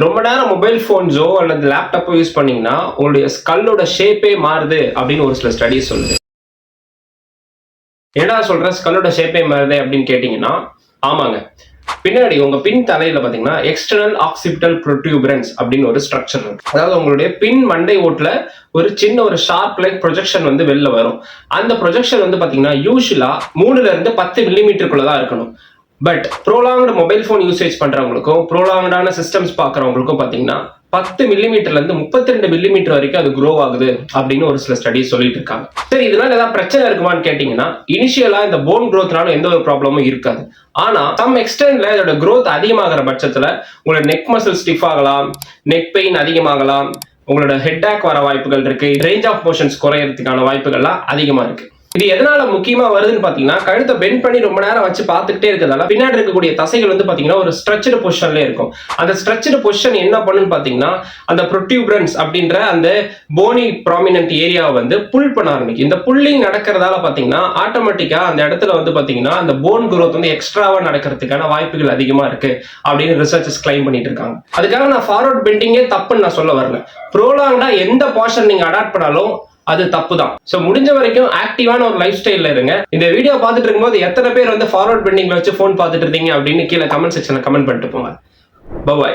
ரொம்ப நேரம் மொபைல் போன்ஸோ அல்லது லேப்டாப்போ யூஸ் பண்ணீங்கன்னா உங்களுடைய ஸ்கல்லோட ஷேப்பே மாறுது அப்படின்னு ஒரு சில ஸ்டடிஸ் சொல்லுது. என்னடா சொல்ற ஸ்கல்லோட ஷேப்பே மாறுது அப்படின்னு கேட்டீங்கன்னா, ஆமாங்க. பின்னாடி உங்க பின் தலையில பாத்தீங்கன்னா எக்ஸ்டர்னல் ஆக்சிபிட்டல் ப்ரோட்யூபரன்ஸ் அப்படின்னு ஒரு ஸ்ட்ரக்சர் இருக்கு. அதாவது உங்களுடைய பின் மண்டை ஓட்டுல ஒரு சின்ன ஒரு ஷார்ப் லைக் ப்ரொஜெக்ஷன் வந்து வெளில வரும். அந்த ப்ரொஜெக்ஷன் வந்து பாத்தீங்கன்னா யூஸ்வலா 3ல இருந்து 10 மில்லிமீட்டருக்குள்ளதான் இருக்கணும். But prolonged mobile phone usage பண்றவங்களுக்கும் ப்ரோலாங்டான சிஸ்டம்ஸ் பாக்குறவங்களுக்கும் பாத்தீங்கன்னா 10 மில்லிமீட்டர்ல இருந்து 32 மில்லிமீட்டர் வரைக்கும் அது க்ரோ ஆகுது அப்படின்னு ஒரு சில ஸ்டடிஸ் சொல்லிட்டு இருக்காங்க. சரி, இதனால ஏதாவது பிரச்சனை இருக்குமான்னு கேட்டீங்கன்னா, இனிஷியலா இந்த போன் க்ரோத்னால எந்த ஒரு ப்ராப்ளமும் இருக்காது. ஆனா சம் எக்ஸ்டென்ட்ல இதோட க்ரோத் அதிகமாகிற பட்சத்துல உங்களோட நெக் மசில் ஸ்டிஃப் ஆகலாம், நெக் பெயின் அதிகமாகலாம், உங்களோட ஹெட் ஏக் வர வாய்ப்புகள் இருக்கு, ரேஞ்ச் ஆஃப் மோஷன்ஸ் குறையறதுக்கான வாய்ப்புகள்லாம் அதிகமா இருக்கு. இது எதனால முக்கியமா வருதுன்னு பாத்தீங்கன்னா, கழுத்தை பெண்ட் பண்ணி ரொம்ப நேரம் வச்சு பார்த்துக்கிட்டே இருக்கிறதால பின்னாடி இருக்கக்கூடிய தசைகள் வந்து பாத்தீங்கன்னா ஒரு ஸ்ட்ரெச்டு பொசிஷன்ல இருக்கும். அந்த ஸ்ட்ரெச்டு பொசிஷன் என்ன பண்ணுன்னு பாத்தீங்கன்னா, அந்த ப்ரோட்யூபரன்ஸ் அப்படின்ற அந்த போனி ப்ராமினன்ட் ஏரியாவை வந்து புல் பண்ண ஆரம்பிக்கும். இந்த புல்லிங் நடக்கிறதால பாத்தீங்கன்னா ஆட்டோமேட்டிக்கா அந்த இடத்துல வந்து பாத்தீங்கன்னா அந்த போன் குரோத் வந்து எக்ஸ்ட்ராவா நடக்கிறதுக்கான வாய்ப்புகள் அதிகமா இருக்கு அப்படின்னு ரிசர்ச்சர்ஸ் கிளைம் பண்ணிட்டு இருக்காங்க. அதுக்காக நான் ஃபார்வர்ட் பெண்டிங்கே தப்புன்னு நான் சொல்ல வரல. ப்ரோலாங்டா எந்த போர்ஷன் நீங்க அடாப்ட் பண்ணாலும் அது தப்பு தான். சோ முடிஞ்ச வரைக்கும் ஆக்டிவான ஒரு லைஃப் ஸ்டைல்ல இருங்க. இந்த வீடியோ பார்த்துட்டு இருக்கும்போது எத்தனை பேர் வந்து ஃபார்வர்ட் பெண்டிங்ல வச்சு போன் பார்த்துட்டு இருந்தீங்க அப்படின்னு கீழே கமெண்ட் செக்ஷன்ல கமெண்ட் பண்ணிட்டு போங்க. பை.